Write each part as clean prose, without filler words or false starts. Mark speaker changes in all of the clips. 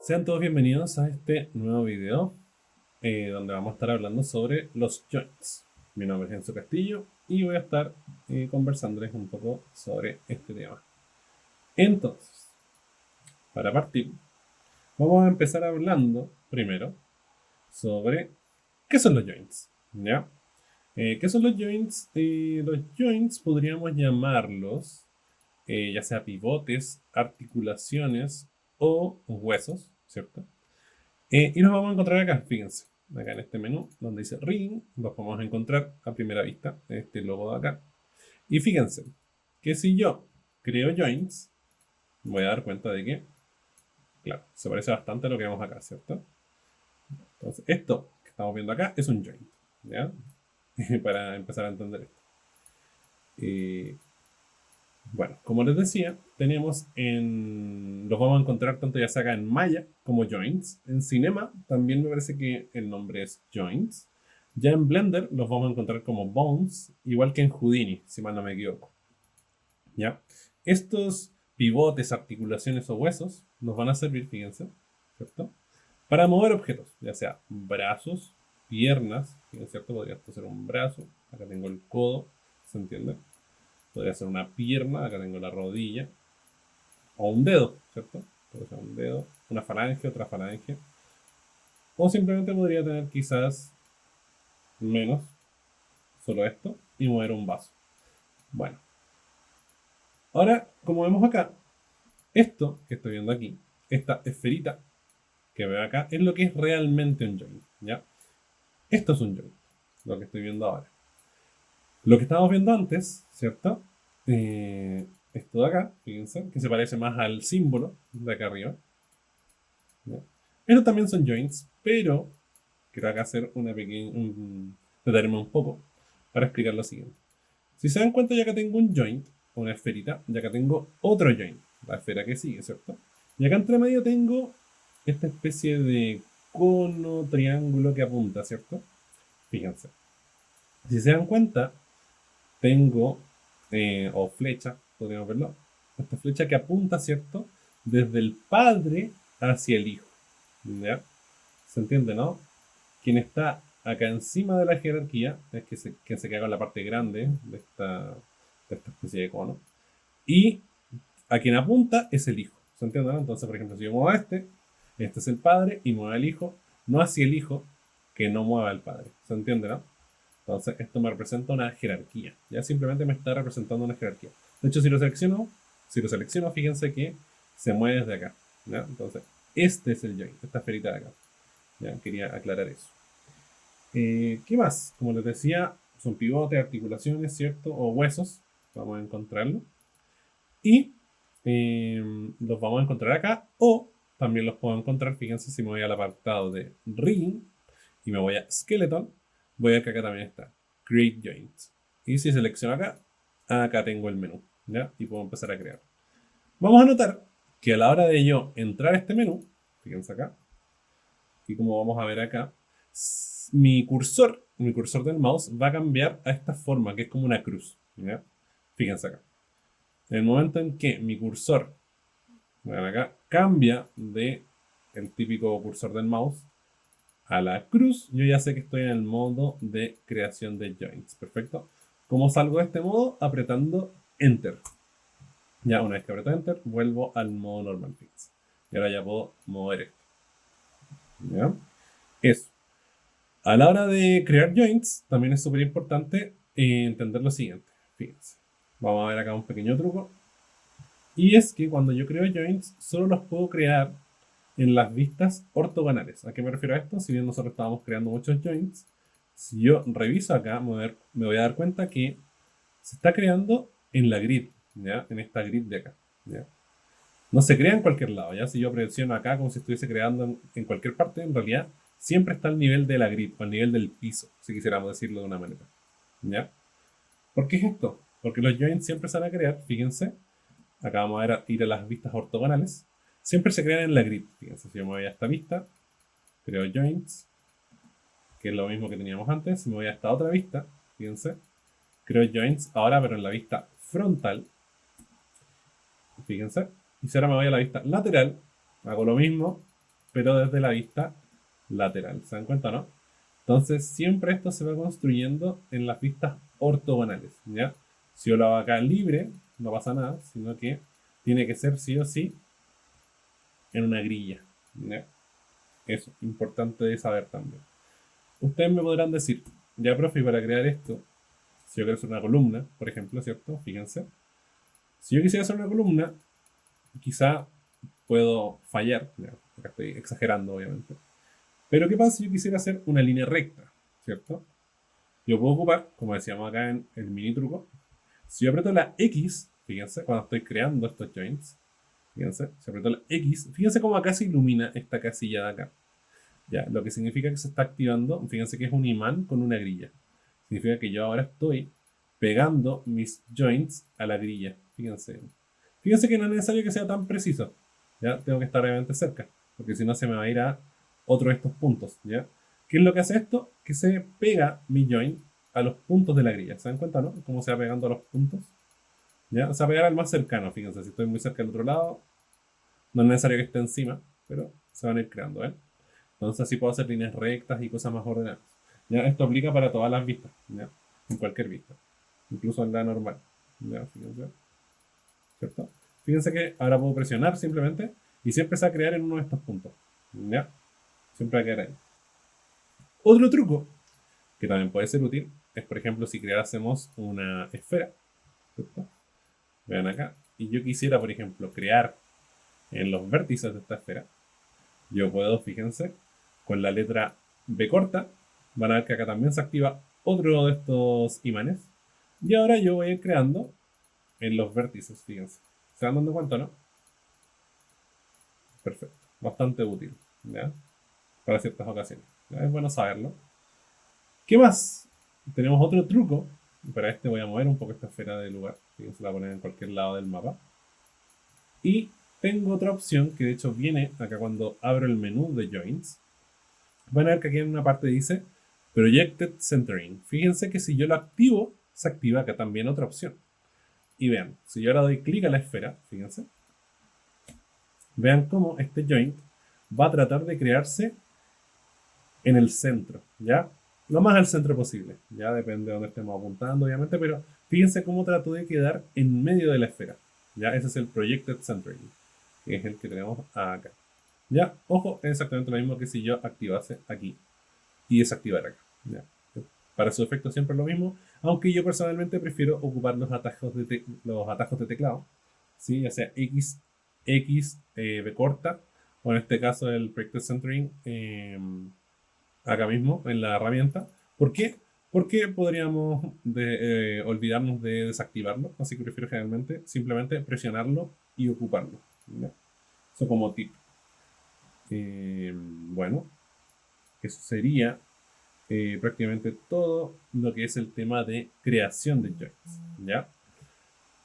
Speaker 1: Sean todos bienvenidos a este nuevo video donde vamos a estar hablando sobre los joints. Mi nombre es Enzo Castillo y voy a estar conversándoles un poco sobre este tema. Entonces, para partir, vamos a empezar hablando primero sobre qué son los joints. ¿Ya? ¿Qué son los joints? Los joints podríamos llamarlos ya sea pivotes, articulaciones o huesos, ¿cierto? Y nos vamos a encontrar acá, fíjense, acá en este menú donde dice Ring, los podemos encontrar a primera vista, este logo de acá. Y fíjense que si yo creo joints, me voy a dar cuenta de que, claro, se parece bastante a lo que vemos acá, ¿cierto? Entonces, esto que estamos viendo acá es un joint, ¿ya? Para empezar a entender esto. Bueno, como les decía, los vamos a encontrar tanto ya sea acá en Maya como Joints. En Cinema también me parece que el nombre es Joints. Ya en Blender los vamos a encontrar como Bones, igual que en Houdini, si mal no me equivoco. ¿Ya? Estos pivotes, articulaciones o huesos nos van a servir, fíjense, ¿cierto? Para mover objetos, ya sea brazos, piernas, fíjense, ¿cierto? Podría esto ser un brazo, acá tengo el codo, ¿se entiende? Podría ser una pierna, acá tengo la rodilla, o un dedo, ¿cierto? Puede ser un dedo, una falange, otra falange. O simplemente podría tener quizás menos, solo esto, y mover un vaso. Bueno, ahora, como vemos acá, esto que estoy viendo aquí, esta esferita que veo acá, es lo que es realmente un joint, ¿ya? Esto es un joint, lo que estoy viendo ahora. Lo que estábamos viendo antes, ¿cierto? Esto de acá, fíjense, que se parece más al símbolo de acá arriba. ¿Ya? Estos también son joints, pero quiero acá hacer detenerme un poco para explicar lo siguiente. Si se dan cuenta, ya acá tengo un joint, una esferita, y acá tengo otro joint, la esfera que sigue, ¿cierto? Y acá entre medio tengo esta especie de cono, triángulo que apunta, ¿cierto? Fíjense. Si se dan cuenta, tengo, o flecha, podríamos verlo, esta flecha que apunta, ¿cierto? Desde el padre hacia el hijo. ¿Ya? ¿Se entiende, no? Quien está acá encima de la jerarquía es quien se queda con la parte grande de esta especie de cono. Y a quien apunta es el hijo. ¿Se entiende, no? Entonces, por ejemplo, si yo muevo a este es el padre y mueve al hijo, no hacia el hijo que no mueva al padre. ¿Se entiende, no? Entonces, esto me representa una jerarquía. Ya simplemente me está representando una jerarquía. De hecho, si lo selecciono, fíjense que se mueve desde acá. ¿Ya? Entonces, este es el joint, esta esferita de acá. Ya, quería aclarar eso. ¿Qué más? Como les decía, son pivotes, articulaciones, ¿cierto? O huesos. Vamos a encontrarlo. Y los vamos a encontrar acá. O también los puedo encontrar, fíjense, si me voy al apartado de Ring y me voy a Skeleton, voy a ver que acá también está Create Joints. Y si selecciono acá tengo el menú, ¿ya? Y puedo empezar a crear. Vamos a notar que a la hora de yo entrar a este menú, fíjense acá, y como vamos a ver acá, mi cursor del mouse va a cambiar a esta forma, que es como una cruz, ¿ya? Fíjense acá. En el momento en que mi cursor, vean acá, cambia de el típico cursor del mouse a la cruz, yo ya sé que estoy en el modo de creación de joints. Perfecto. ¿Cómo salgo de este modo? Apretando Enter. Ya una vez que aprieto Enter, vuelvo al modo normal fix. Y ahora ya puedo mover esto. ¿Ya? Eso. A la hora de crear joints, también es súper importante entender lo siguiente. Fíjense. Vamos a ver acá un pequeño truco. Y es que cuando yo creo joints, solo los puedo crear en las vistas ortogonales. ¿A qué me refiero a esto? Si bien nosotros estábamos creando muchos joints, si yo reviso acá, me voy a dar cuenta que se está creando en la grid, ¿ya? En esta grid de acá, ¿ya? No se crea en cualquier lado, ¿ya? Si yo presiono acá como si estuviese creando en cualquier parte, en realidad siempre está al nivel de la grid, o al nivel del piso, si quisiéramos decirlo de una manera, ¿ya? ¿Por qué es esto? Porque los joints siempre se van a crear, fíjense, acá vamos a ir a las vistas ortogonales, siempre se crean en la grid, fíjense, si yo me voy a esta vista, creo joints, que es lo mismo que teníamos antes, si me voy a esta otra vista, fíjense, creo joints ahora pero en la vista frontal, fíjense, y si ahora me voy a la vista lateral, hago lo mismo, pero desde la vista lateral. ¿Se dan cuenta, no? Entonces, siempre esto se va construyendo en las vistas ortogonales, ¿ya? Si yo lo hago acá libre, no pasa nada, sino que tiene que ser sí o sí en una grilla, ¿ya? Eso, importante de saber también. Ustedes me podrán decir, ya profe, para crear esto, si yo quiero hacer una columna, por ejemplo, ¿cierto? Fíjense. Si yo quisiera hacer una columna, quizá puedo fallar, ¿ya? Acá estoy exagerando, obviamente. Pero ¿qué pasa si yo quisiera hacer una línea recta, ¿cierto? Yo puedo ocupar, como decíamos acá en el mini truco, si yo aprieto la X, fíjense, cuando estoy creando estos joints, fíjense, si aprieto la X, fíjense cómo acá se ilumina esta casilla de acá. Ya, lo que significa que se está activando, fíjense que es un imán con una grilla. Significa que yo ahora estoy pegando mis joints a la grilla. Fíjense. Fíjense que no es necesario que sea tan preciso. Ya, tengo que estar realmente cerca, porque si no se me va a ir a otro de estos puntos. ¿Ya? ¿Qué es lo que hace esto? Que se pega mi joint a los puntos de la grilla. ¿Se dan cuenta, no? Cómo se va pegando a los puntos. ¿Ya? Se va a pegar al más cercano, fíjense. Si estoy muy cerca del otro lado, no es necesario que esté encima, pero se van a ir creando, ¿eh? Entonces así puedo hacer líneas rectas y cosas más ordenadas. ¿Ya? Esto aplica para todas las vistas, ¿ya? En cualquier vista, incluso en la normal. ¿Ya? Fíjense, ¿cierto? Fíjense que ahora puedo presionar simplemente y siempre se va a crear en uno de estos puntos. ¿Ya? Siempre va a quedar ahí. Otro truco que también puede ser útil es, por ejemplo, si creásemos una esfera. ¿Cierto? Vean acá. Y yo quisiera, por ejemplo, crear en los vértices de esta esfera. Yo puedo, fíjense, con la letra B corta, van a ver que acá también se activa otro de estos imanes. Y ahora yo voy a ir creando en los vértices, fíjense. ¿Se van dando cuenta, no? Perfecto. Bastante útil, ¿ya? Para ciertas ocasiones. ¿Ya? Es bueno saberlo. ¿Qué más? Tenemos otro truco. Para este voy a mover un poco esta esfera de lugar. Fíjense, la poner en cualquier lado del mapa. Y tengo otra opción que de hecho viene acá cuando abro el menú de Joints. Van a ver que aquí en una parte dice Projected Centering. Fíjense que si yo lo activo, se activa acá también otra opción. Y vean, si yo ahora doy clic a la esfera, fíjense, vean cómo este joint va a tratar de crearse en el centro, ¿ya? Lo más al centro posible, ya depende de dónde estemos apuntando, obviamente, pero fíjense cómo trató de quedar en medio de la esfera, ¿ya? Ese es el Projected Centering, que es el que tenemos acá. Ya, ojo, es exactamente lo mismo que si yo activase aquí y desactivar acá. ¿Ya? Para su efecto siempre es lo mismo, aunque yo personalmente prefiero ocupar los atajos de teclado, ¿sí? Ya sea X, B corta, o en este caso el Projected Centering acá mismo en la herramienta. ¿Por qué? Porque podríamos olvidarnos de desactivarlo, así que prefiero generalmente simplemente presionarlo y ocuparlo. ¿Ya? Eso como tip. Bueno, eso sería prácticamente todo lo que es el tema de creación de joints, ¿ya?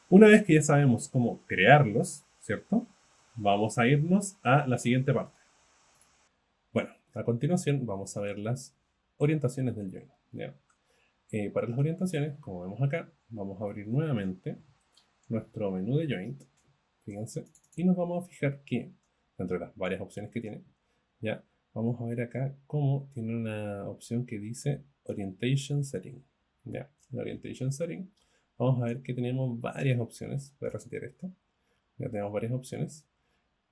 Speaker 1: Una vez que ya sabemos cómo crearlos, ¿cierto? Vamos a irnos a la siguiente parte. Bueno, a continuación vamos a ver las orientaciones del joint, ¿ya? Para las orientaciones, como vemos acá, vamos a abrir nuevamente nuestro menú de joint, fíjense, y nos vamos a fijar que, dentro de las varias opciones que tiene, ¿ya? Vamos a ver acá cómo tiene una opción que dice Orientation Setting. Ya, en Orientation Setting, vamos a ver que tenemos varias opciones. Voy a resetear esto. Ya tenemos varias opciones.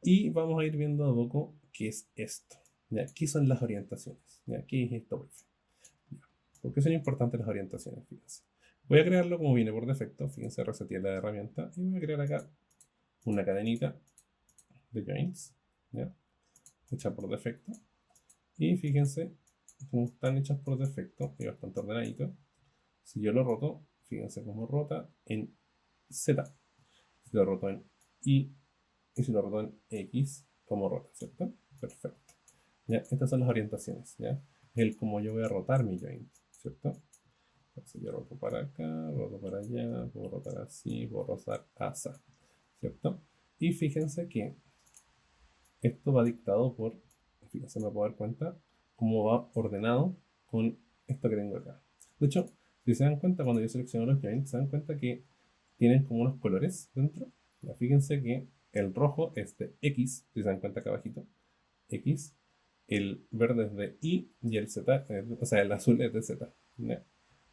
Speaker 1: Y vamos a ir viendo a poco qué es esto. Ya, ¿qué son las orientaciones? Ya, ¿qué es esto? Ya, ¿por qué son importantes las orientaciones? Fíjense. Voy a crearlo como viene por defecto. Fíjense, resetear la herramienta. Y voy a crear acá una cadenita de joints. ¿Ya? Hecha por defecto. Y fíjense, como están hechas por defecto y bastante ordenadito, si yo lo roto, fíjense cómo rota en Z. Si lo roto en Y y si lo roto en X, cómo rota, ¿cierto? Perfecto. ¿Ya? Estas son las orientaciones, ¿ya? Es el cómo yo voy a rotar mi joint, ¿cierto? Entonces yo roto para acá, roto para allá, puedo rotar así, puedo rotar así, ¿cierto? Y fíjense que esto va dictado por, fíjense, me puedo dar cuenta cómo va ordenado con esto que tengo acá. De hecho, si se dan cuenta, cuando yo selecciono los joints, se dan cuenta que tienen como unos colores dentro. Ya, fíjense que el rojo es de X, si se dan cuenta acá abajito, X, el verde es de Y y el Z, o sea, el azul es de Z. ¿Ya?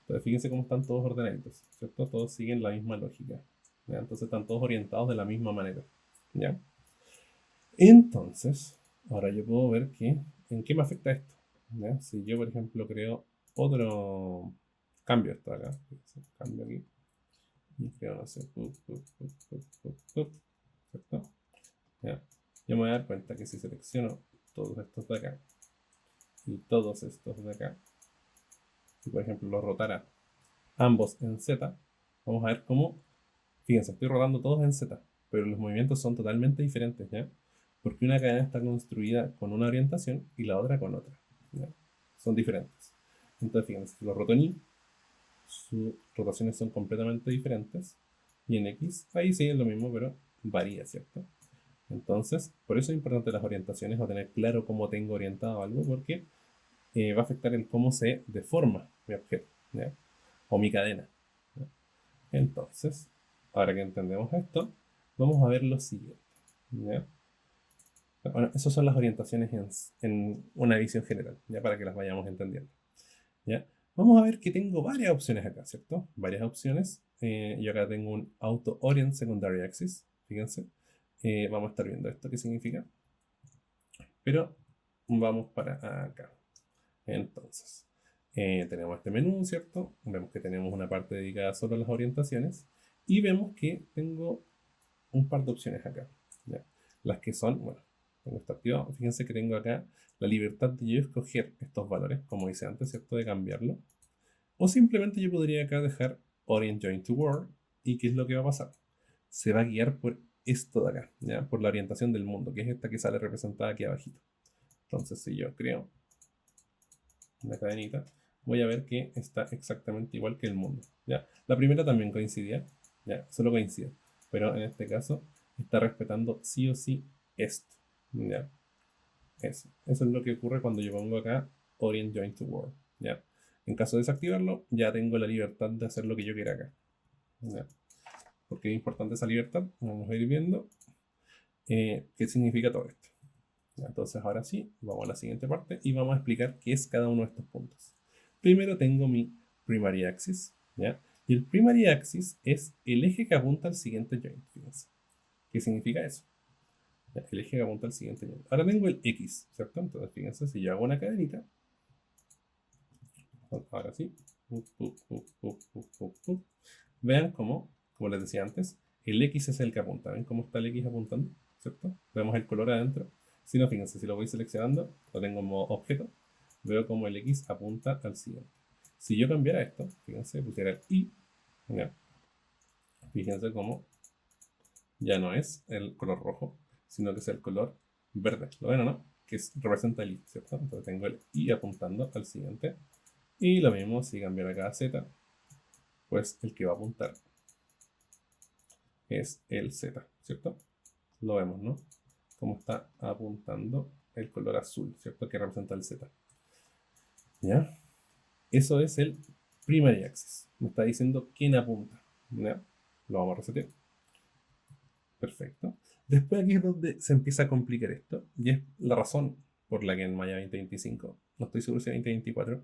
Speaker 1: Entonces fíjense cómo están todos ordenaditos, ¿cierto? Todos siguen la misma lógica. ¿Ya? Entonces están todos orientados de la misma manera. ¿Ya? Entonces, ahora yo puedo ver en qué me afecta esto. ¿Ya? Si yo, por ejemplo, creo otro cambio esto de acá, cambio aquí, y creo, no sé, ¿cierto? ¿Ya? Yo me voy a dar cuenta que si selecciono todos estos de acá y todos estos de acá, si por ejemplo los rotara ambos en Z, vamos a ver cómo, fíjense, estoy rotando todos en Z, pero los movimientos son totalmente diferentes, ¿ya? Porque una cadena está construida con una orientación y la otra con otra, ¿ya? Son diferentes. Entonces, fíjense, si lo roto en Y, sus rotaciones son completamente diferentes, y en X, ahí sí es lo mismo, pero varía, ¿cierto? Entonces, por eso es importante las orientaciones o tener claro cómo tengo orientado algo, porque va a afectar el cómo se deforma mi objeto, ¿ya? O mi cadena, ¿ya? Entonces, ahora que entendemos esto, vamos a ver lo siguiente, ¿ya? Bueno, esas son las orientaciones en una visión general, ya para que las vayamos entendiendo, ¿ya? Vamos a ver que tengo varias opciones acá, ¿cierto? Varias opciones. Yo acá tengo un Auto Orient Secondary Axis, fíjense. Vamos a estar viendo esto, qué significa. Pero vamos para acá. Entonces, tenemos este menú, ¿cierto? Vemos que tenemos una parte dedicada solo a las orientaciones. Y vemos que tengo un par de opciones acá, ¿ya? Las que son, bueno, tengo esto activado. Fíjense que tengo acá la libertad de yo escoger estos valores, como hice antes, ¿cierto? De cambiarlo. O simplemente yo podría acá dejar Orient Join to World. ¿Y qué es lo que va a pasar? Se va a guiar por esto de acá, ¿ya? Por la orientación del mundo, que es esta que sale representada aquí abajito. Entonces, si yo creo una cadenita, voy a ver que está exactamente igual que el mundo, ¿ya? La primera también coincidía, ¿ya? Solo coincide. Pero en este caso está respetando sí o sí esto, ¿ya? Eso es lo que ocurre cuando yo pongo acá Orient Join to World, ¿ya? En caso de desactivarlo, ya tengo la libertad de hacer lo que yo quiera acá, ¿ya? ¿Por qué es importante esa libertad? Vamos a ir viendo qué significa todo esto. Entonces ahora sí, vamos a la siguiente parte y vamos a explicar qué es cada uno de estos puntos. Primero tengo mi primary axis, ¿ya? Y el primary axis es el eje que apunta al siguiente joint, fíjense. ¿Qué significa eso? ¿Ya? El eje que apunta al siguiente joint. Ahora tengo el X, ¿cierto? Entonces fíjense, si yo hago una cadenita, ahora sí, vean cómo, como les decía antes, el X es el que apunta. ¿Ven cómo está el X apuntando? ¿Cierto? Vemos el color adentro. Si no, fíjense, si lo voy seleccionando, lo tengo como objeto, veo como el X apunta al siguiente. Si yo cambiara esto, fíjense, pusiera el Y, ¿ya? Fíjense cómo ya no es el color rojo, sino que es el color verde. ¿Lo ven o no? Que representa el Y, ¿cierto? Entonces tengo el Y apuntando al siguiente. Y lo mismo si cambiara acá Z, pues el que va a apuntar es el Z, ¿cierto? Lo vemos, ¿no? Como está apuntando el color azul, ¿cierto? Que representa el Z. ¿Ya? Eso es el primary axis. Me está diciendo quién apunta. ¿Ya? Lo vamos a resetear. Perfecto. Después aquí es donde se empieza a complicar esto. Y es la razón por la que en Maya 2025, no estoy seguro si 2024,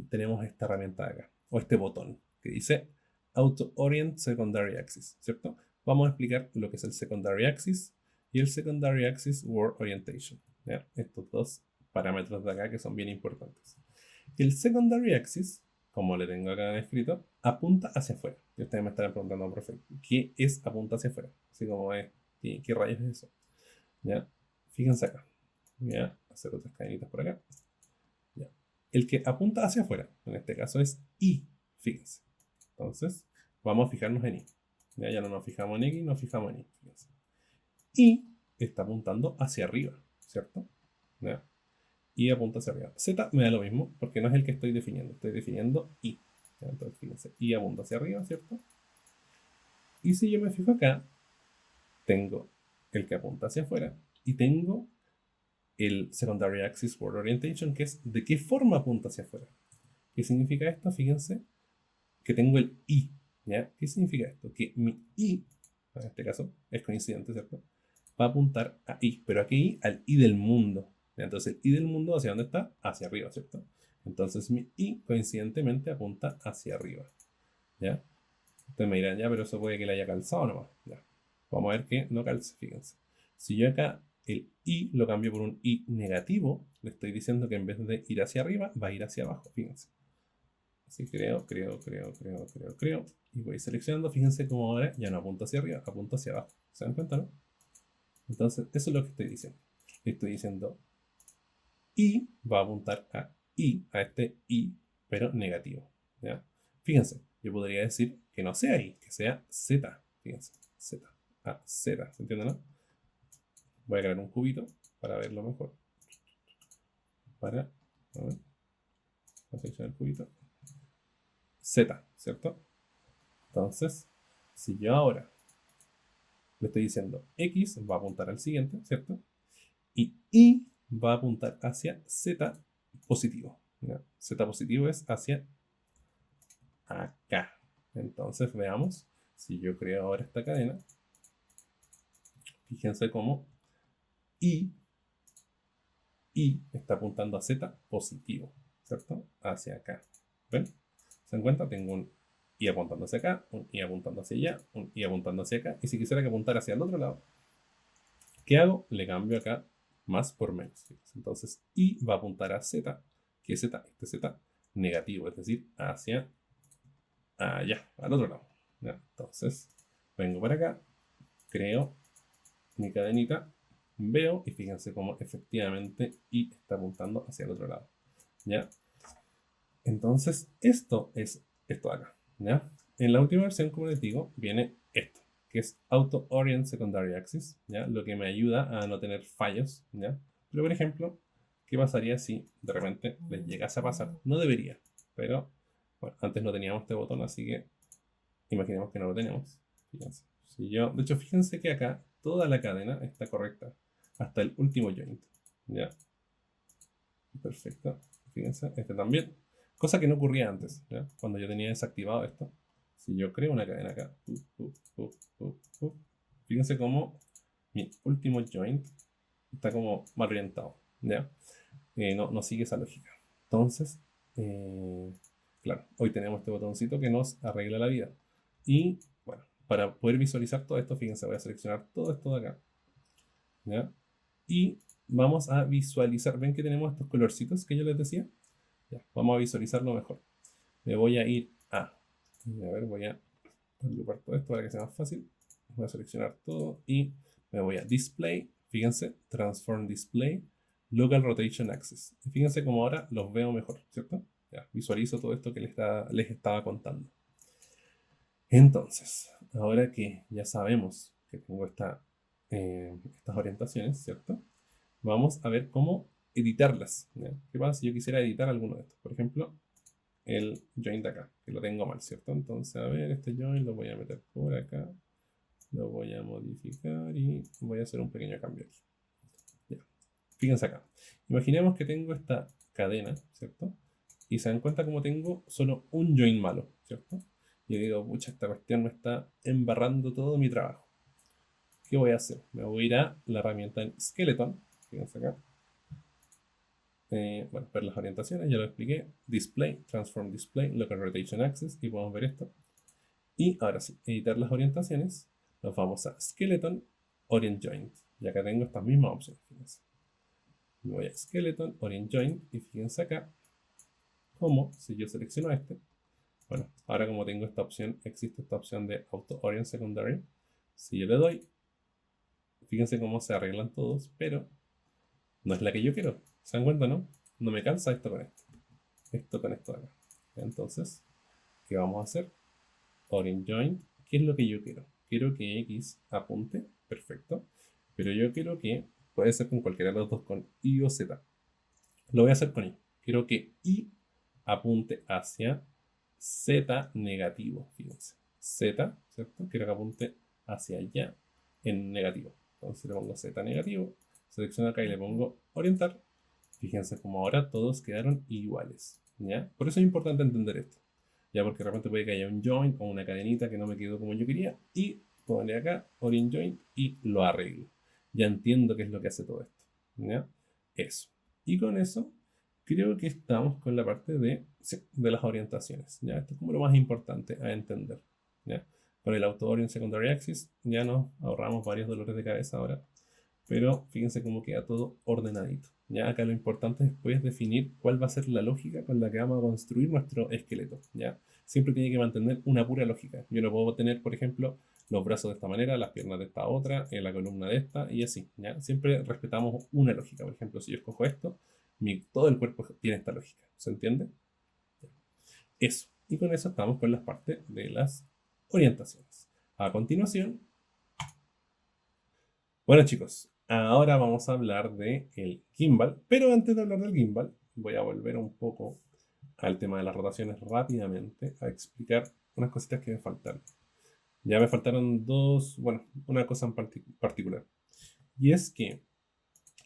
Speaker 1: tenemos esta herramienta de acá. O este botón que dice Auto Orient Secondary Axis, ¿cierto? Vamos a explicar lo que es el Secondary Axis y el Secondary Axis World Orientation, ¿ya? Estos dos parámetros de acá que son bien importantes. El Secondary Axis, como le tengo acá escrito, apunta hacia afuera. Y ustedes me estarán preguntando, profe, ¿qué es apunta hacia afuera? Así como es, ¿qué rayos es eso? ¿Ya? Fíjense acá. Voy a hacer otras cadenitas por acá. ¿Ya? El que apunta hacia afuera, en este caso es Y, fíjense. Entonces, vamos a fijarnos en Y. Ya no nos fijamos en X, nos fijamos en Y. Fíjense. Y está apuntando hacia arriba, ¿cierto? ¿Ya? Y apunta hacia arriba. Z me da lo mismo, porque no es el que estoy definiendo Y. ¿Ya? Entonces, fíjense, Y apunta hacia arriba, ¿cierto? Y si yo me fijo acá, tengo el que apunta hacia afuera y tengo el Secondary Axis World Orientation, que es de qué forma apunta hacia afuera. ¿Qué significa esto? Fíjense que tengo el I, ¿ya? ¿Qué significa esto? Que mi I, en este caso, es coincidente, ¿cierto? va a apuntar a I, pero aquí al I del mundo. Entonces el I del mundo, ¿hacia dónde está? Hacia arriba, ¿cierto? Entonces mi I coincidentemente apunta hacia arriba. ¿Ya? Ustedes me dirán, ya, pero eso puede que le haya calzado nomás. Ya. Vamos a ver que no calce, fíjense. Si yo acá el I lo cambio por un I negativo, le estoy diciendo que en vez de ir hacia arriba, va a ir hacia abajo, fíjense. Así creo. Y voy seleccionando, fíjense cómo ahora ya no apunta hacia arriba, apunta hacia abajo. ¿Se dan cuenta, no? Entonces, eso es lo que estoy diciendo. Estoy diciendo I va a apuntar a I, a este I, pero negativo. ¿Ya? Fíjense, yo podría decir que no sea I, que sea Z. Fíjense, Z. A Z, ¿se entiende, no? Voy a crear un cubito para verlo mejor. A ver, voy a seleccionar el cubito. Z, ¿cierto? Entonces, si yo ahora le estoy diciendo X va a apuntar al siguiente, ¿cierto? Y Y va a apuntar hacia Z positivo. ¿Ya? Z positivo es hacia acá. Entonces veamos, si yo creo ahora esta cadena, fíjense cómo Y está apuntando a Z positivo, ¿cierto? Hacia acá. ¿Ven? ¿Se dan cuenta? Tengo un I apuntando hacia acá, un I apuntando hacia allá, un I apuntando hacia acá. Y si quisiera que apuntara hacia el otro lado, ¿qué hago? Le cambio acá más por menos. Entonces, I va a apuntar a Z, que es Z, este Z negativo, es decir, hacia allá, al otro lado. ¿Ya? Entonces, vengo para acá, creo mi cadenita, veo y fíjense cómo efectivamente I está apuntando hacia el otro lado. ¿Ya? Entonces, esto es esto de acá. ¿Ya? En la última versión, como les digo, viene esto, que es Auto Orient Secondary Axis, ¿ya? Lo que me ayuda a no tener fallos, ¿ya? Pero, por ejemplo, ¿qué pasaría si de repente les llegase a pasar? No debería, pero bueno, antes no teníamos este botón, así que imaginemos que no lo tenemos. Fíjense. Si yo, de hecho, fíjense que acá toda la cadena está correcta, hasta el último joint, ¿ya? Perfecto. Fíjense, este también. Cosa que no ocurría antes, ¿ya? Cuando yo tenía desactivado esto. Si yo creo una cadena acá, fíjense cómo mi último joint está como mal orientado, ¿ya? No sigue esa lógica. Entonces, claro, hoy tenemos este botoncito que nos arregla la vida. Y bueno, para poder visualizar todo esto, fíjense, voy a seleccionar todo esto de acá, ¿ya? Y vamos a visualizar, ven que tenemos estos colorcitos que yo les decía. Ya, vamos a visualizarlo mejor. Me voy a ir a ver, voy a agrupar todo esto para que sea más fácil. Voy a seleccionar todo y me voy a Display. Fíjense, Transform Display, Local Rotation Axis. Y fíjense cómo ahora los veo mejor, ¿cierto? Ya, visualizo todo esto que les estaba contando. Entonces, ahora que ya sabemos que tengo estas orientaciones, ¿cierto? Vamos a ver cómo editarlas, ¿ya? ¿Qué pasa si yo quisiera editar alguno de estos? Por ejemplo, el join de acá, que lo tengo mal, ¿cierto? Entonces, a ver, este join lo voy a meter por acá, lo voy a modificar y voy a hacer un pequeño cambio aquí. Ya. Fíjense acá. Imaginemos que tengo esta cadena, ¿cierto? Y se dan cuenta como tengo solo un join malo, ¿cierto? Y digo, pucha, esta cuestión me está embarrando todo mi trabajo. ¿Qué voy a hacer? Me voy a ir a la herramienta en Skeleton, fíjense acá. Bueno, ver las orientaciones, ya lo expliqué. Display, Transform Display, Local Rotation Axis, y podemos ver esto. Y ahora sí, editar las orientaciones, nos vamos a Skeleton, Orient Joint. Y acá tengo estas mismas opciones, fíjense. Me voy a Skeleton, Orient Joint, y fíjense acá, como si yo selecciono este, bueno, ahora como tengo esta opción, existe esta opción de Auto Orient Secondary. Si yo le doy, fíjense cómo se arreglan todos, pero no es la que yo quiero. ¿Se dan cuenta, no? No me calza esto con esto. Esto con esto de acá. Entonces, ¿qué vamos a hacer? Orient Join. ¿Qué es lo que yo quiero? Quiero que X apunte. Perfecto. Pero yo quiero que, puede ser con cualquiera de los dos, con Y o Z. Lo voy a hacer con Y. Quiero que Y apunte hacia Z negativo. Fíjense. Z, ¿cierto? Quiero que apunte hacia allá en negativo. Entonces le pongo Z negativo. Selecciono acá y le pongo orientar. Fíjense como ahora todos quedaron iguales, ¿ya? Por eso es importante entender esto, ya, porque de repente puede que haya un join o una cadenita que no me quedó como yo quería y pondré acá orient join y lo arreglo. ya entiendo qué es lo que hace todo esto. ¿Ya? Eso. Y con eso, creo que estamos con la parte de, sí, de las orientaciones. ¿Ya? Esto es como lo más importante a entender. ¿Ya? Con el auto-orient secondary axis ya nos ahorramos varios dolores de cabeza ahora. Pero fíjense cómo queda todo ordenadito. ¿Ya? Acá lo importante después es definir cuál va a ser la lógica con la que vamos a construir nuestro esqueleto. ¿Ya? Siempre tiene que mantener una pura lógica. Yo no puedo tener, por ejemplo, los brazos de esta manera, las piernas de esta otra, la columna de esta y así. ¿Ya? Siempre respetamos una lógica. Por ejemplo, si yo escojo esto, todo el cuerpo tiene esta lógica. ¿Se entiende? Eso. Y con eso estamos con las partes de las orientaciones. A continuación, bueno chicos, ahora vamos a hablar de el gimbal, pero antes de hablar del gimbal, voy a volver un poco al tema de las rotaciones rápidamente, a explicar unas cositas que me faltaron. Ya me faltaron dos, bueno, una cosa en particular. Y es que,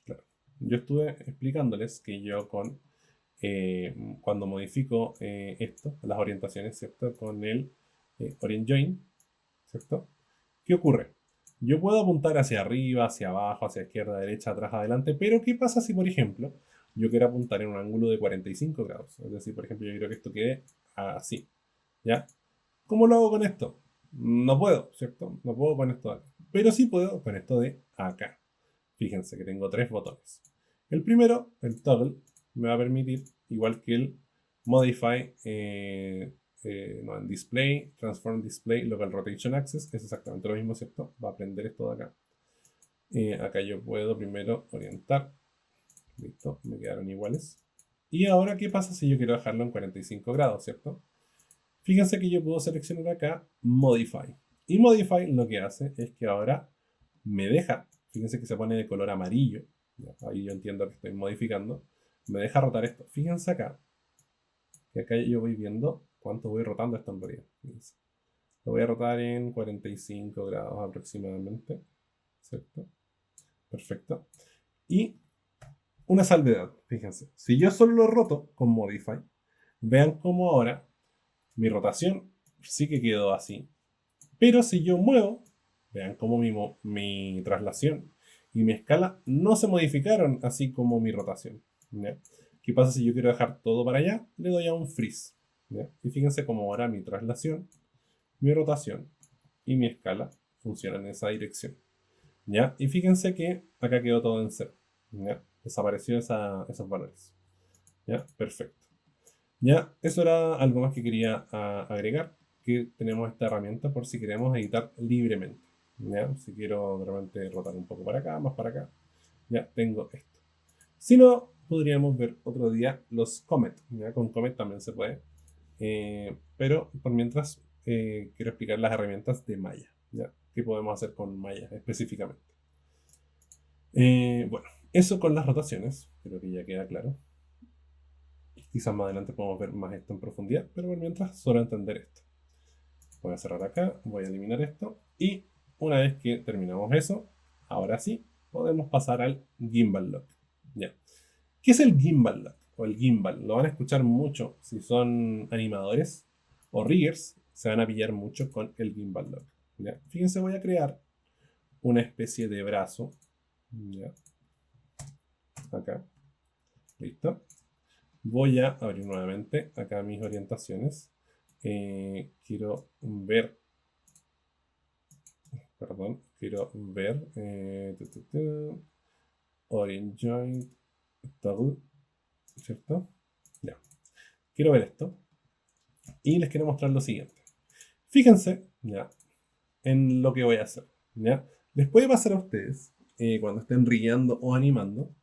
Speaker 1: claro, yo estuve explicándoles que yo cuando modifico esto, las orientaciones, ¿cierto? Con el Orient Join, ¿cierto? ¿Qué ocurre? Yo puedo apuntar hacia arriba, hacia abajo, hacia izquierda, derecha, atrás, adelante, pero ¿qué pasa si, por ejemplo, yo quiero apuntar en un ángulo de 45 grados? Es decir, por ejemplo, yo quiero que esto quede así, ¿ya? ¿Cómo lo hago con esto? No puedo, ¿cierto? No puedo con esto de acá. Pero sí puedo con esto de acá. Fíjense que tengo tres botones. El primero, el toggle, me va a permitir, igual que el modify, no, en display, transform display, local rotation axis, es exactamente lo mismo, ¿cierto? Va a aprender esto de acá. Acá yo puedo primero orientar. Listo, me quedaron iguales. Y ahora, ¿qué pasa si yo quiero dejarlo en 45 grados, ¿cierto? Fíjense que yo puedo seleccionar acá Modify. Y Modify lo que hace es que ahora me deja, fíjense que se pone de color amarillo. Ahí yo entiendo que estoy modificando. Me deja rotar esto. Fíjense acá, que acá yo voy viendo cuánto voy rotando esto en realidad. Fíjense. Lo voy a rotar en 45 grados aproximadamente. ¿Cierto? Perfecto. Y una salvedad, fíjense. Si yo solo lo roto con Modify, vean cómo ahora mi rotación sí que quedó así. Pero si yo muevo, vean cómo mi traslación y mi escala no se modificaron así como mi rotación. ¿Ya? ¿Qué pasa si yo quiero dejar todo para allá? Le doy a un freeze. ¿Ya? Y fíjense cómo ahora mi traslación, mi rotación y mi escala funcionan en esa dirección. ¿Ya? Y fíjense que acá quedó todo en cero. ¿Ya? Desapareció esos valores. ¿Ya? Perfecto. Ya, eso era algo más que quería agregar, que tenemos esta herramienta por si queremos editar libremente. ¿Ya? Si quiero de repente rotar un poco para acá, más para acá, ya tengo esto. Si no, podríamos ver otro día los Comet. ¿Ya? Con Comet también se puede. Pero por mientras quiero explicar las herramientas de Maya. ¿Ya? ¿Qué podemos hacer con Maya específicamente? Bueno, eso con las rotaciones, creo que ya queda claro. Quizás más adelante podemos ver más esto en profundidad, pero por mientras solo entender esto. Voy a cerrar acá, voy a eliminar esto y una vez que terminamos eso, ahora sí, podemos pasar al Gimbal Lock. Ya. ¿Qué es el Gimbal Lock o el Gimbal? Lo van a escuchar mucho si son animadores o riggers, se van a pillar mucho con el Gimbal Lock. ¿Ya? Fíjense, voy a crear una especie de brazo. ¿Ya? Acá. Listo. Voy a abrir nuevamente acá mis orientaciones. Quiero ver, Orient Joint, Toggle, ¿cierto? Ya. Quiero ver esto. Y les quiero mostrar lo siguiente. Fíjense, ya, en lo que voy a hacer, ¿ya? Les puede pasar a ustedes, cuando estén riendo o animando,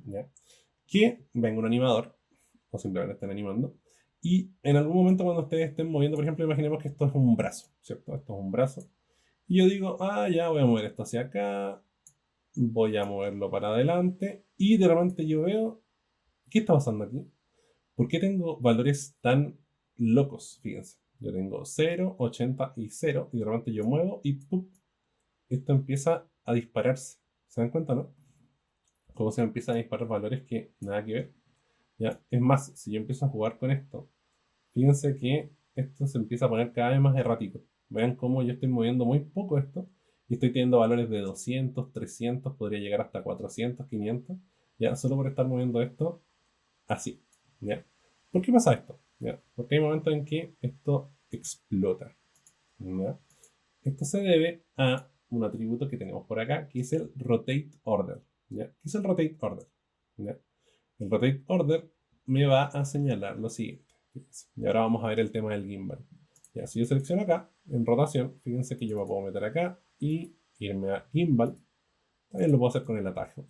Speaker 1: ¿ya? Que venga un animador, o simplemente estén animando, y en algún momento cuando ustedes estén moviendo, por ejemplo, imaginemos que esto es un brazo, ¿cierto? Esto es un brazo. Y yo digo, ya voy a mover esto hacia acá, voy a moverlo para adelante, y de repente yo veo, ¿qué está pasando aquí? ¿Por qué tengo valores tan locos? Fíjense, yo tengo 0, 80 y 0, y de repente yo muevo y ¡pum! Esto empieza a dispararse. ¿Se dan cuenta, no? Cómo se empiezan a disparar valores que nada que ver. ¿Ya? Es más, si yo empiezo a jugar con esto, fíjense que esto se empieza a poner cada vez más errático. Vean cómo yo estoy moviendo muy poco esto y estoy teniendo valores de 200, 300, podría llegar hasta 400, 500, ¿ya? Solo por estar moviendo esto así, ¿ya? ¿Por qué pasa esto? ¿Ya? Porque hay momentos en que esto explota, ¿ya? Esto se debe a un atributo que tenemos por acá, que es el rotate order, ¿ya? ¿Qué es el rotate order? ¿Ya? El rotate order me va a señalar lo siguiente. Fíjense. Y ahora vamos a ver el tema del gimbal. Ya, si yo selecciono acá, en rotación, fíjense que yo me puedo meter acá y irme a gimbal. También lo puedo hacer con el atajo,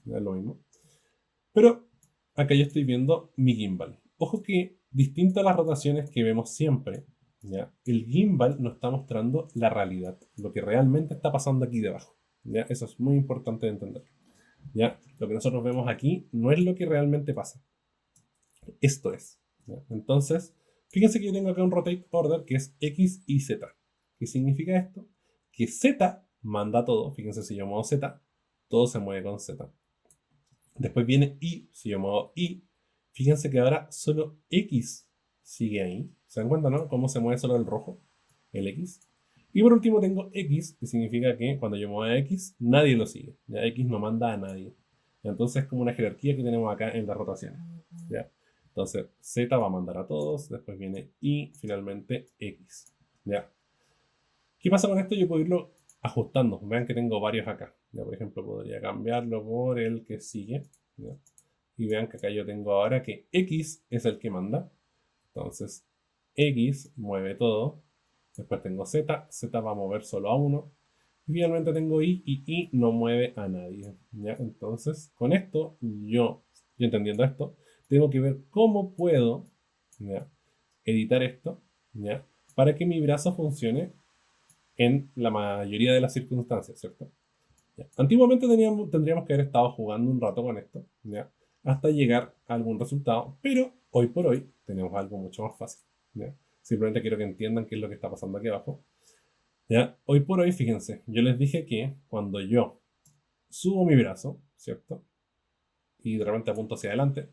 Speaker 1: ya es lo mismo. Pero acá yo estoy viendo mi gimbal. Ojo que, distinto a las rotaciones que vemos siempre, ¿ya? El gimbal nos está mostrando la realidad, lo que realmente está pasando aquí debajo. ¿Ya? Eso es muy importante de entender. ¿Ya? Lo que nosotros vemos aquí no es lo que realmente pasa. Esto es. ¿Ya? Entonces, fíjense que yo tengo acá un rotate order que es X y Z. ¿Qué significa esto? Que Z manda todo. Fíjense, si yo muevo Z, todo se mueve con Z. Después viene Y. Si yo muevo Y, fíjense que ahora solo X sigue ahí. ¿Se dan cuenta, no? Cómo se mueve solo el rojo, el X. Y por último tengo X, que significa que cuando yo muevo X, nadie lo sigue. Ya X no manda a nadie. Entonces es como una jerarquía que tenemos acá en las rotaciones. ¿Ya? Entonces Z va a mandar a todos, después viene Y, finalmente X. ¿Ya? ¿Qué pasa con esto? Yo puedo irlo ajustando. Vean que tengo varios acá. Ya, por ejemplo, podría cambiarlo por el que sigue. ¿Ya? Y vean que acá yo tengo ahora que X es el que manda. Entonces, X mueve todo. Después tengo Z. Z va a mover solo a uno. Y finalmente tengo Y y Y no mueve a nadie. ¿Ya? Entonces, con esto, yo entendiendo esto, tengo que ver cómo puedo, ¿ya?, editar esto, ¿ya?, para que mi brazo funcione en la mayoría de las circunstancias, ¿cierto? ¿Ya? Antiguamente tendríamos que haber estado jugando un rato con esto, ¿ya?, hasta llegar a algún resultado, pero hoy por hoy tenemos algo mucho más fácil, ¿ya? Simplemente quiero que entiendan qué es lo que está pasando aquí abajo. ¿Ya? Hoy por hoy, fíjense, yo les dije que cuando yo subo mi brazo, ¿cierto? Y de repente apunto hacia adelante,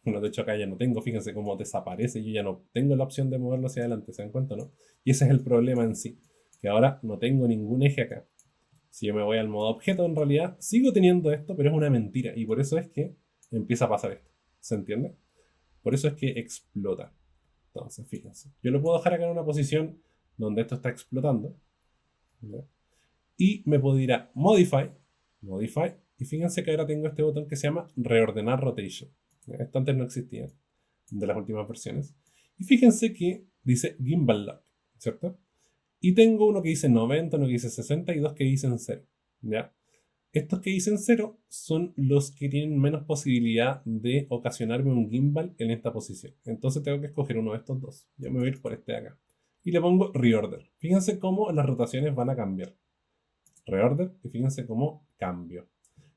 Speaker 1: bueno, de hecho acá ya no tengo, fíjense cómo desaparece, yo ya no tengo la opción de moverlo hacia adelante, ¿se dan cuenta, no? Y ese es el problema en sí, que ahora no tengo ningún eje acá. Si yo me voy al modo objeto, en realidad sigo teniendo esto, pero es una mentira, y por eso es que empieza a pasar esto, ¿se entiende? Por eso es que explota. Entonces, fíjense, yo lo puedo dejar acá en una posición donde esto está explotando, ¿ya? Y me puedo ir a Modify, y fíjense que ahora tengo este botón que se llama Reordenar Rotation. Esto antes no existía, de las últimas versiones. Y fíjense que dice Gimbal Lock, ¿cierto? Y tengo uno que dice 90, uno que dice 60 y dos que dicen 0, ¿ya? Estos que dicen 0 son los que tienen menos posibilidad de ocasionarme un gimbal en esta posición. Entonces tengo que escoger uno de estos dos. Yo me voy a ir por este de acá. Y le pongo Reorder. Fíjense cómo las rotaciones van a cambiar. Reorder, y fíjense cómo cambio.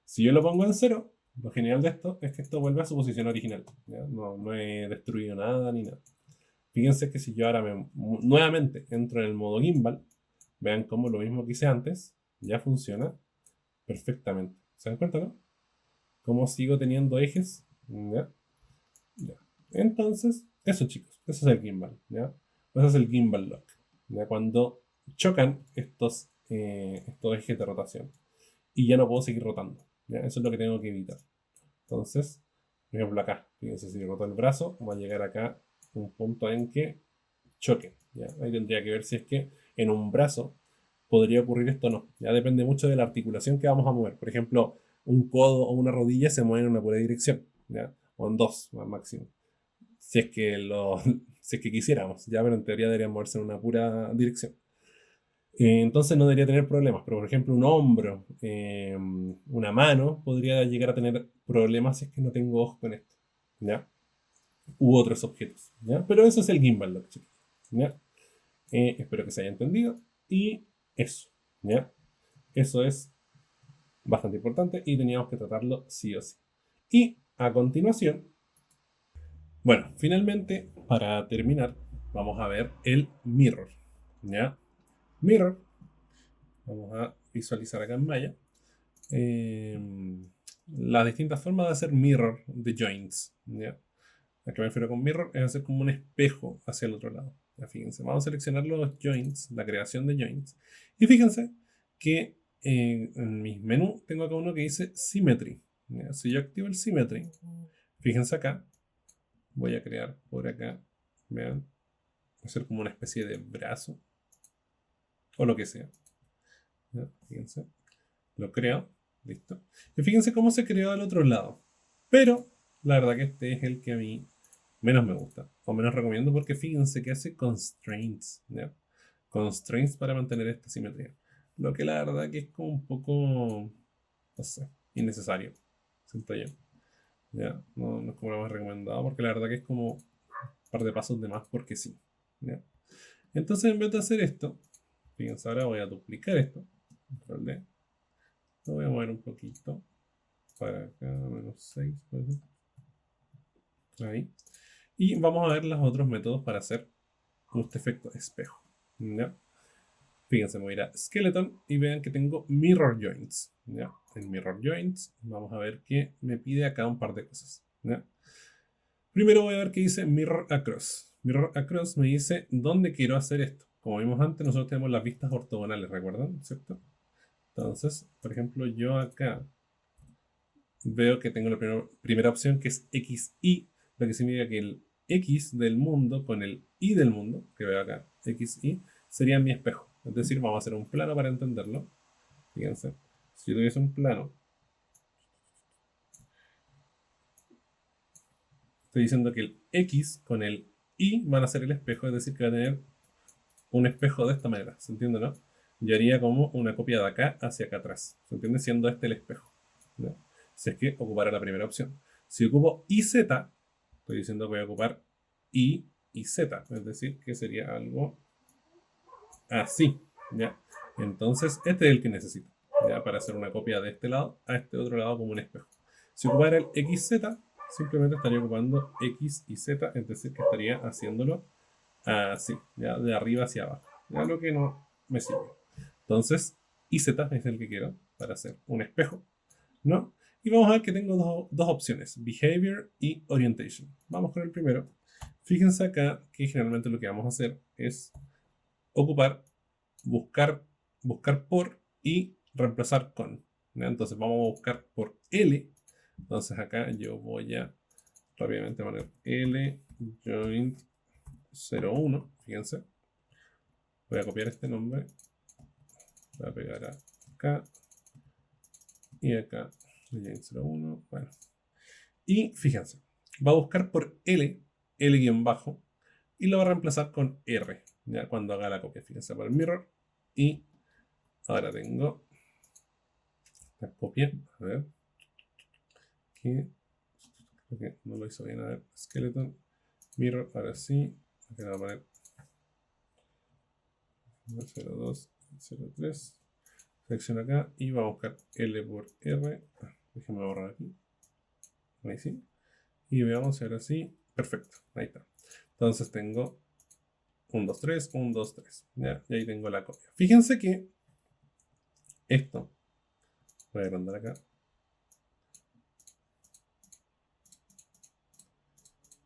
Speaker 1: Si yo lo pongo en 0, lo genial de esto es que esto vuelve a su posición original. ¿Ya? No he destruido nada ni nada. Fíjense que si yo ahora nuevamente entro en el modo gimbal, vean cómo lo mismo que hice antes ya funciona perfectamente. ¿Se dan cuenta, no? Cómo sigo teniendo ejes. ¿Ya? Ya. Entonces, eso, chicos, eso es el gimbal. ¿Ya? Eso es el gimbal lock. ¿Ya? Cuando chocan estos ejes de rotación y ya no puedo seguir rotando. ¿Ya? Eso es lo que tengo que evitar. Entonces, por ejemplo acá, fíjense, si roto el brazo, va a llegar acá un punto en que choque. ¿Ya? Ahí tendría que ver si es que en un brazo podría ocurrir esto o no. Ya depende mucho de la articulación que vamos a mover. Por ejemplo, un codo o una rodilla se mueven en una pura dirección, ¿ya? O en dos, al máximo. Si es que si es que quisiéramos, ya, pero en teoría deberían moverse en una pura dirección. Entonces no debería tener problemas, pero por ejemplo un hombro, una mano, podría llegar a tener problemas si es que no tengo ojo con esto, ¿ya? U otros objetos, ¿ya? Pero eso es el gimbal lock, chicos, ¿ya? Espero que se haya entendido. Y eso, ¿ya? Eso es bastante importante y teníamos que tratarlo sí o sí. Y a continuación, bueno, finalmente, para terminar, vamos a ver el mirror, ¿ya? Mirror, vamos a visualizar acá en Maya las distintas formas de hacer mirror de joints, ¿ya? A qué me refiero con mirror es hacer como un espejo hacia el otro lado. Ya, fíjense, vamos a seleccionar los joints, la creación de joints. Y fíjense que en mis menús tengo acá uno que dice Symmetry. ¿Ya? Si yo activo el Symmetry, fíjense acá, voy a crear por acá, vean, voy a hacer como una especie de brazo, o lo que sea. ¿Ya? Fíjense, lo creo, listo. Y fíjense cómo se creó al otro lado. Pero la verdad que este es el que a mí menos me gusta, o menos recomiendo, porque fíjense que hace constraints, ¿ya? Constraints para mantener esta simetría. Lo que la verdad que es como un poco, no sé, innecesario, siento yo. ¿Ya? No, no es como lo más recomendado, porque la verdad que es como un par de pasos de más porque sí. ¿Ya? Entonces, en vez de hacer esto, fíjense, ahora voy a duplicar esto. Control D. Lo voy a mover un poquito para acá, -6, puede ser. Ahí. Y vamos a ver los otros métodos para hacer este efecto espejo. ¿Ya? Fíjense, me voy a ir a Skeleton y vean que tengo Mirror Joints. ¿Ya? En Mirror Joints vamos a ver que me pide acá un par de cosas. ¿Ya? Primero voy a ver que dice Mirror Across. Mirror Across me dice dónde quiero hacer esto. Como vimos antes, nosotros tenemos las vistas ortogonales, ¿recuerdan? ¿Cierto? Entonces, por ejemplo, yo acá veo que tengo la primera opción que es XY, lo que significa que el X del mundo con el Y del mundo, que veo acá, XY, sería mi espejo. Es decir, vamos a hacer un plano para entenderlo. Fíjense, si yo tuviese un plano, estoy diciendo que el X con el Y van a ser el espejo, es decir, que va a tener un espejo de esta manera, ¿se entiende, no? Yo haría como una copia de acá hacia acá atrás, ¿se entiende? Siendo este el espejo, ¿no? Si es que ocupara la primera opción. Si ocupo IZ, estoy diciendo que voy a ocupar Y y Z, es decir, que sería algo así, ¿ya? Entonces, este es el que necesito, ¿ya? Para hacer una copia de este lado a este otro lado como un espejo. Si ocupara el XZ, simplemente estaría ocupando X y Z, es decir, que estaría haciéndolo así, ¿ya? De arriba hacia abajo, ya lo que no me sirve. Entonces, IZ es el que quiero para hacer un espejo, ¿no? Y vamos a ver que tengo dos opciones, Behavior y Orientation. Vamos con el primero. Fíjense acá que generalmente lo que vamos a hacer es ocupar, buscar, buscar por y reemplazar con, ¿ya? Entonces vamos a buscar por L. Entonces acá yo voy a rápidamente poner L joint 01, fíjense. Voy a copiar este nombre, voy a pegar acá y acá, joint 01, bueno. Y fíjense, va a buscar por L, L-bajo, y lo va a reemplazar con R, ya cuando haga la copia. Fíjense por el mirror. Y ahora tengo la copia, a ver, que creo que no lo hizo bien, a ver, skeleton, mirror, ahora sí, acá le voy a poner 02, 03, selecciono acá y va a buscar L por R, déjame borrar aquí, ahí sí, y veamos si ahora sí, perfecto, ahí está. Entonces tengo 1, 2, 3, 1, 2, 3, ¿ya? Y ahí tengo la copia. Fíjense que esto, voy a agrandar acá,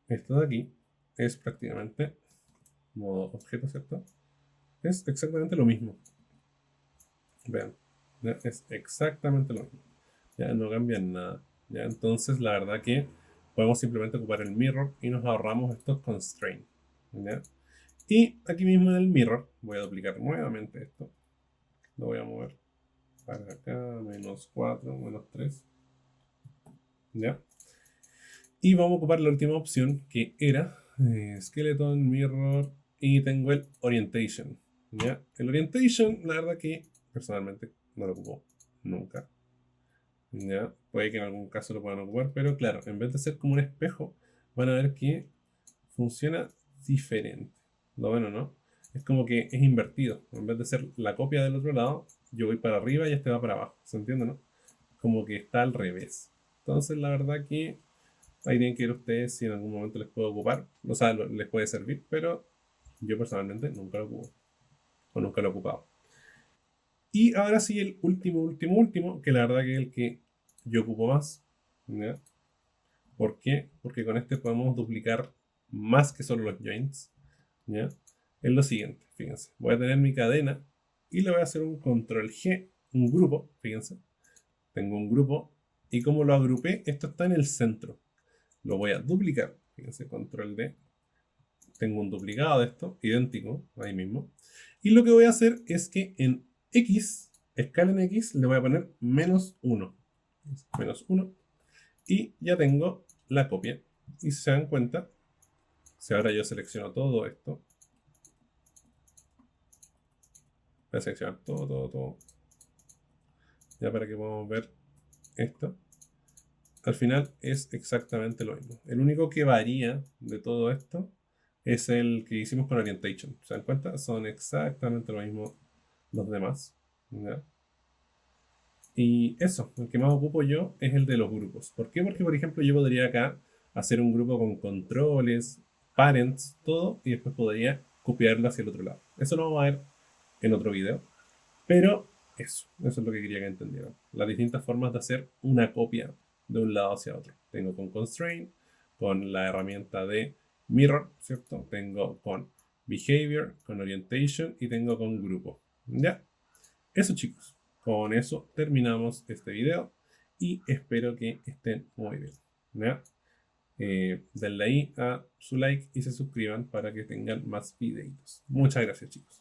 Speaker 1: esto de aquí es prácticamente modo objeto, ¿cierto? Es exactamente lo mismo. Vean, ¿ya? Es exactamente lo mismo. Ya no cambia nada. ¿Ya? Entonces, la verdad que podemos simplemente ocupar el mirror y nos ahorramos estos constraints. ¿Ya? Y aquí mismo en el mirror voy a duplicar nuevamente esto. Lo voy a mover para acá, -4, -3. ¿Ya? Y vamos a ocupar la última opción que era Skeleton, Mirror y tengo el Orientation. ¿Ya? El Orientation, la verdad que personalmente no lo ocupo nunca. ¿Ya? Puede que en algún caso lo puedan ocupar, pero claro, en vez de ser como un espejo, van a ver que funciona diferente. Lo bueno, ¿no? Es como que es invertido. En vez de ser la copia del otro lado, yo voy para arriba y este va para abajo. ¿Se entiende, no? Como que está al revés. Entonces, la verdad que ahí tienen que ver ustedes si en algún momento les puede ocupar. O sea, les puede servir, pero yo personalmente nunca lo ocupo. O nunca lo he ocupado. Y ahora sí, el último, que la verdad que es el que yo ocupo más. ¿Ya? ¿Por qué? Porque con este podemos duplicar más que solo los joints. ¿Ya? Es lo siguiente, fíjense. Voy a tener mi cadena y le voy a hacer un control G, un grupo, fíjense. Tengo un grupo y como lo agrupé, esto está en el centro. Lo voy a duplicar, fíjense, control D. Tengo un duplicado de esto, idéntico, ahí mismo. Y lo que voy a hacer es que en X, escala en X, le voy a poner -1. -1. Y ya tengo la copia. Y si se dan cuenta, si ahora yo selecciono todo esto, voy a seleccionar todo, ya para que podamos ver esto. Al final es exactamente lo mismo. El único que varía de todo esto es el que hicimos con Orientation. ¿Se dan cuenta? Son exactamente lo mismo los demás. ¿Ya? Y eso, el que más ocupo yo es el de los grupos. ¿Por qué? Porque, por ejemplo, yo podría acá hacer un grupo con controles, parents, todo, y después podría copiarlo hacia el otro lado. Eso lo vamos a ver en otro video. Pero eso es lo que quería que entendieran. Las distintas formas de hacer una copia de un lado hacia otro. Tengo con constraint, con la herramienta de mirror, ¿cierto? Tengo con behavior, con orientation y tengo con grupo. ¿Ya? Eso, chicos. Con eso terminamos este video y espero que estén muy bien. ¿Ya? Denle ahí a su like y se suscriban para que tengan más videitos. Muchas gracias, chicos.